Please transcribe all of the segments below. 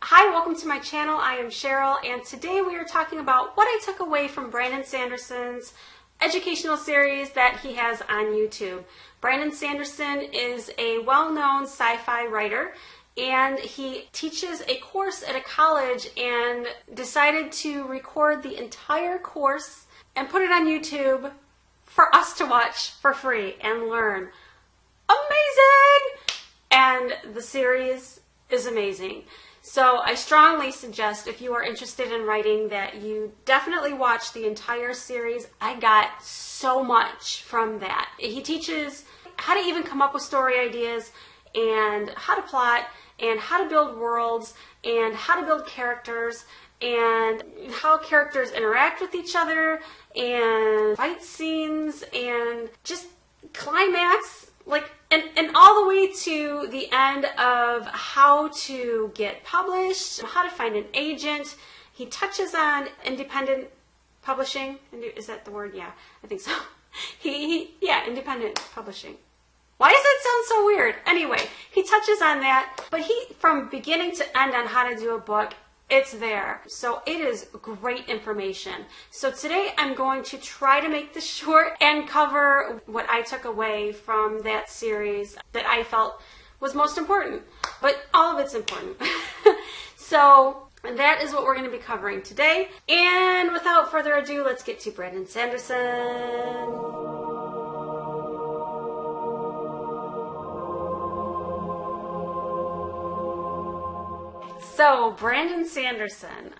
Hi, welcome to my channel. I am Cheryl, and today we are talking about what I took away from Brandon Sanderson's educational series that he has on YouTube. Brandon Sanderson is a well-known sci-fi writer, and he teaches a course at a college and decided to record the entire course and put it on YouTube for us to watch for free and learn. Amazing! And the series is amazing. So I strongly suggest, if you are interested in writing, that you definitely watch the entire series. I got so much from that. He teaches how to even come up with story ideas and how to plot and how to build worlds and how to build characters and how characters interact with each other and fight scenes and just climax, and all the way to the end of how to get published, how to find an agent. He touches on independent publishing. Is that the word? Yeah, I think so. Yeah, independent publishing. Why does that sound so weird? Anyway, he touches on that, but from beginning to end on how to do a book, it's there. So it is great information. So today I'm going to try to make this short and cover what I took away from that series that I felt was most important. But all of it's important. So that is what we're going to be covering today. And without further ado, let's get to Brandon Sanderson. So, Brandon Sanderson,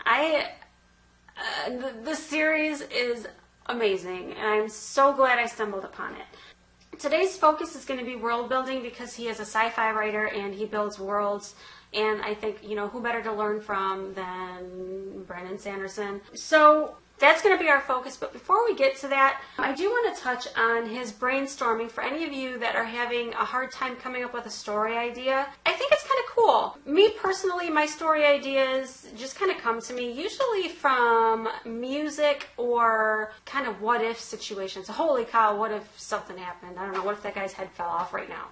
the series is amazing, and I'm so glad I stumbled upon it. Today's focus is going to be world building because he is a sci-fi writer and he builds worlds, and I think, who better to learn from than Brandon Sanderson. So, that's going to be our focus, but before we get to that, I do want to touch on his brainstorming. For any of you that are having a hard time coming up with a story idea, I think it's kind of cool. Me personally, my story ideas just kind of come to me usually from music or kind of what if situations. Holy cow, what if something happened? I don't know, what if that guy's head fell off right now?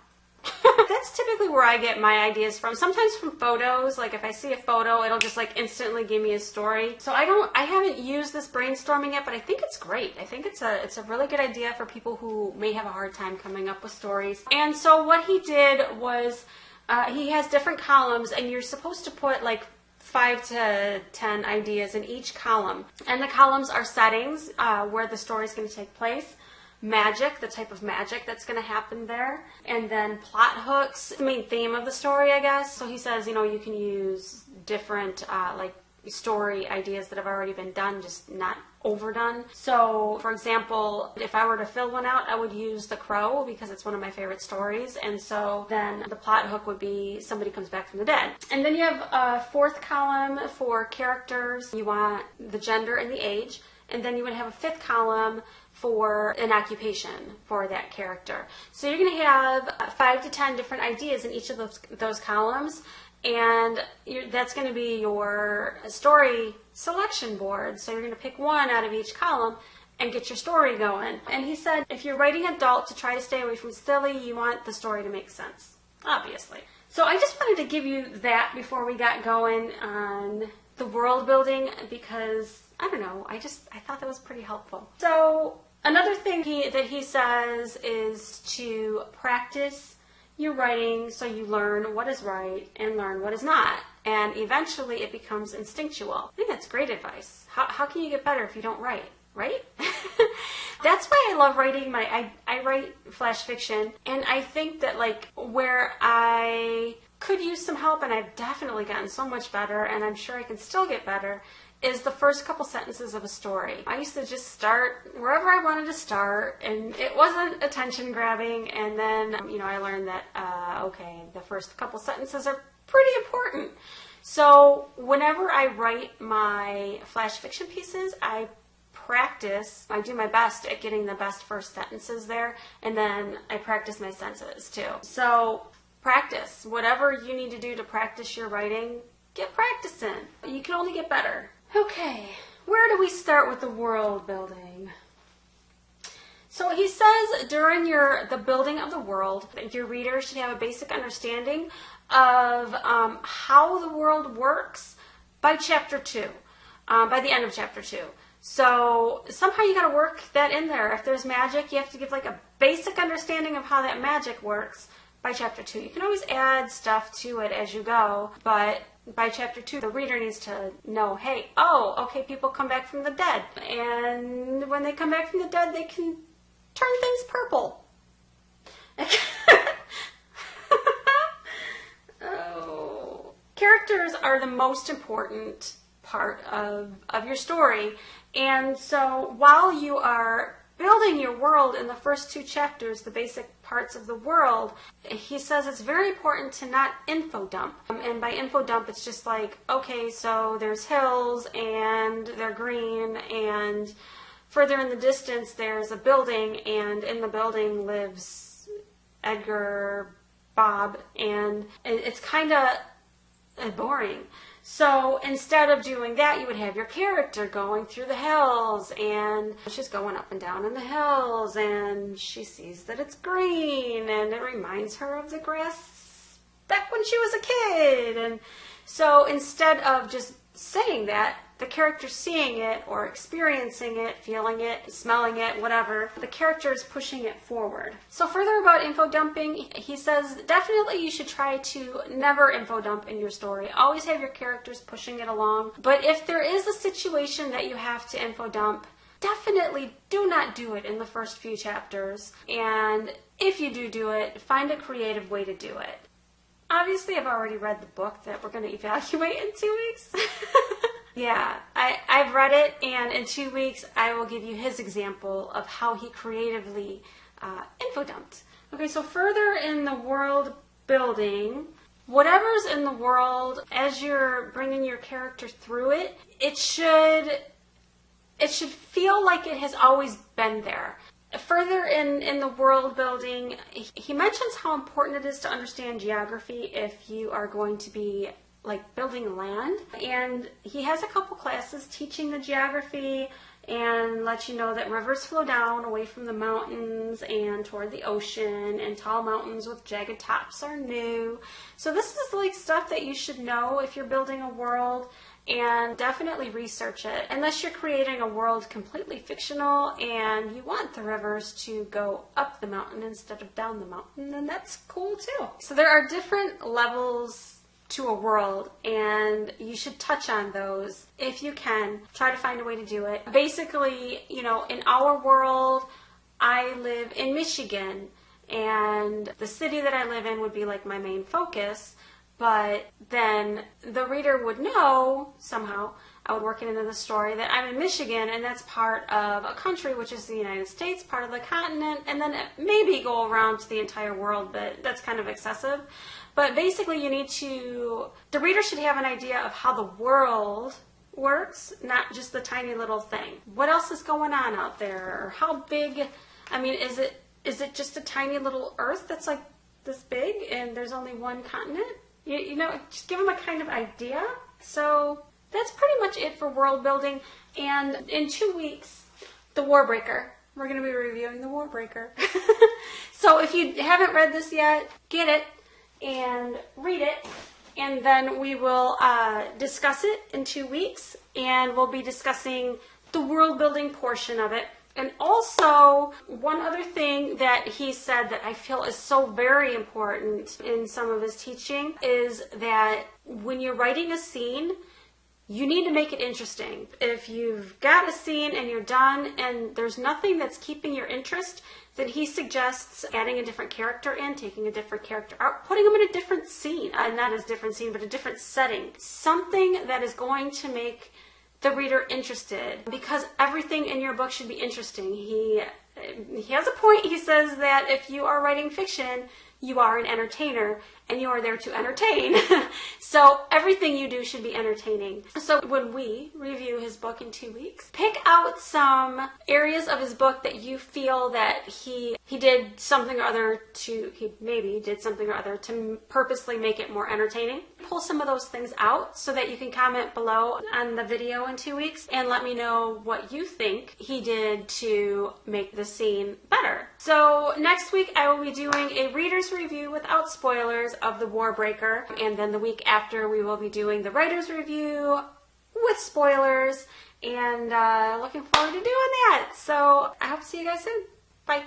That's typically where I get my ideas from. Sometimes from photos, like if I see a photo, it'll just instantly give me a story. So I haven't used this brainstorming yet, but I think it's great. I think it's a really good idea for people who may have a hard time coming up with stories. And so what he did was, he has different columns, and you're supposed to put 5 to 10 ideas in each column. And the columns are settings, where the story is going to take place. Magic, the type of magic that's going to happen there, and then plot hooks, the main theme of the story, I guess. So he says, you can use different story ideas that have already been done, just not overdone. So, for example, if I were to fill one out, I would use The Crow because it's one of my favorite stories, and so then the plot hook would be somebody comes back from the dead. And then you have a fourth column for characters. You want the gender and the age, and then you would have a fifth column for an occupation for that character. So you're going to have 5 to 10 different ideas in each of those columns, and that's going to be your story selection board. So you're going to pick one out of each column and get your story going. And he said if you're writing adult, to try to stay away from silly, you want the story to make sense, obviously. So I just wanted to give you that before we got going on the world building, because I don't know, I thought that was pretty helpful. So another thing that he says is to practice your writing so you learn what is right and learn what is not. And eventually it becomes instinctual. I think that's great advice. How can you get better if you don't write, right? That's why I love writing. I write flash fiction, and I think that where I could use some help, and I've definitely gotten so much better, and I'm sure I can still get better, is the first couple sentences of a story. I used to just start wherever I wanted to start, and it wasn't attention grabbing, and then, I learned that, okay, the first couple sentences are pretty important. So whenever I write my flash fiction pieces, I practice. I do my best at getting the best first sentences there, and then I practice my sentences too. So practice. Whatever you need to do to practice your writing, get practicing. You can only get better. Okay, where do we start with the world building? So he says during the building of the world, your reader should have a basic understanding of how the world works by chapter 2, by the end of chapter 2. So somehow you got to work that in there. If there's magic, you have to give like a basic understanding of how that magic works by chapter 2. You can always add stuff to it as you go, but by chapter 2, the reader needs to know, hey, oh, okay, people come back from the dead. And when they come back from the dead, they can turn things purple. Oh. Characters are the most important part of your story. And so while you are building your world in the first 2 chapters, the basic parts of the world, he says it's very important to not info dump. And by info dump, it's just like, okay, so there's hills and they're green, and further in the distance there's a building, and in the building lives Edgar, Bob, and it's kind of boring. So instead of doing that, you would have your character going through the hills, and she's going up and down in the hills, and she sees that it's green, and it reminds her of the grass back when she was a kid. And so instead of just saying that, the character seeing it or experiencing it, feeling it, smelling it, whatever, the character is pushing it forward. So further about info dumping, he says definitely you should try to never info dump in your story. Always have your characters pushing it along. But if there is a situation that you have to info dump, definitely do not do it in the first few chapters. And if you do it, find a creative way to do it. Obviously, I've already read the book that we're going to evaluate in 2 weeks. Yeah, I've read it, and in 2 weeks, I will give you his example of how he creatively info dumped. Okay, so further in the world building, whatever's in the world, as you're bringing your character through it, it should feel like it has always been there. Further in the world building, he mentions how important it is to understand geography if you are going to be like building land. And he has a couple classes teaching the geography and let you know that rivers flow down away from the mountains and toward the ocean, and tall mountains with jagged tops are new. So this is like stuff that you should know if you're building a world. And definitely research it. Unless you're creating a world completely fictional and you want the rivers to go up the mountain instead of down the mountain, then that's cool too. So there are different levels to a world, and you should touch on those if you can. Try to find a way to do it. Basically, you know, in our world, I live in Michigan, and the city that I live in would be like my main focus. But then the reader would know somehow, I would work it into the story, that I'm in Michigan, and that's part of a country, which is the United States, part of the continent, and then maybe go around to the entire world, but that's kind of excessive. But basically the reader should have an idea of how the world works, not just the tiny little thing. What else is going on out there? Or how big, I mean, is it just a tiny little Earth that's like this big, and there's only one continent? You know, just give them a kind of idea. So that's pretty much it for world building. And in 2 weeks, the Warbreaker. We're going to be reviewing the Warbreaker. So if you haven't read this yet, get it and read it. And then we will discuss it in 2 weeks. And we'll be discussing the world building portion of it. And also, one other thing that he said that I feel is so very important in some of his teaching is that when you're writing a scene, you need to make it interesting. If you've got a scene and you're done and there's nothing that's keeping your interest, then he suggests adding a different character in, taking a different character out, putting them in a different scene. Not as different scene, but a different setting. Something that is going to make the reader interested, because everything in your book should be interesting. He has a point. He says that if you are writing fiction, you are an entertainer and you are there to entertain. So everything you do should be entertaining. So when we review his book in 2 weeks, pick out some areas of his book that you feel that he did something or other to, he maybe did something or other to purposely make it more entertaining. Pull some of those things out so that you can comment below on the video in 2 weeks and let me know what you think he did to make the scene better. So next week I will be doing a reader's review without spoilers of The Warbreaker, and then the week after we will be doing the writer's review with spoilers, and looking forward to doing that. So I hope to see you guys soon. Bye.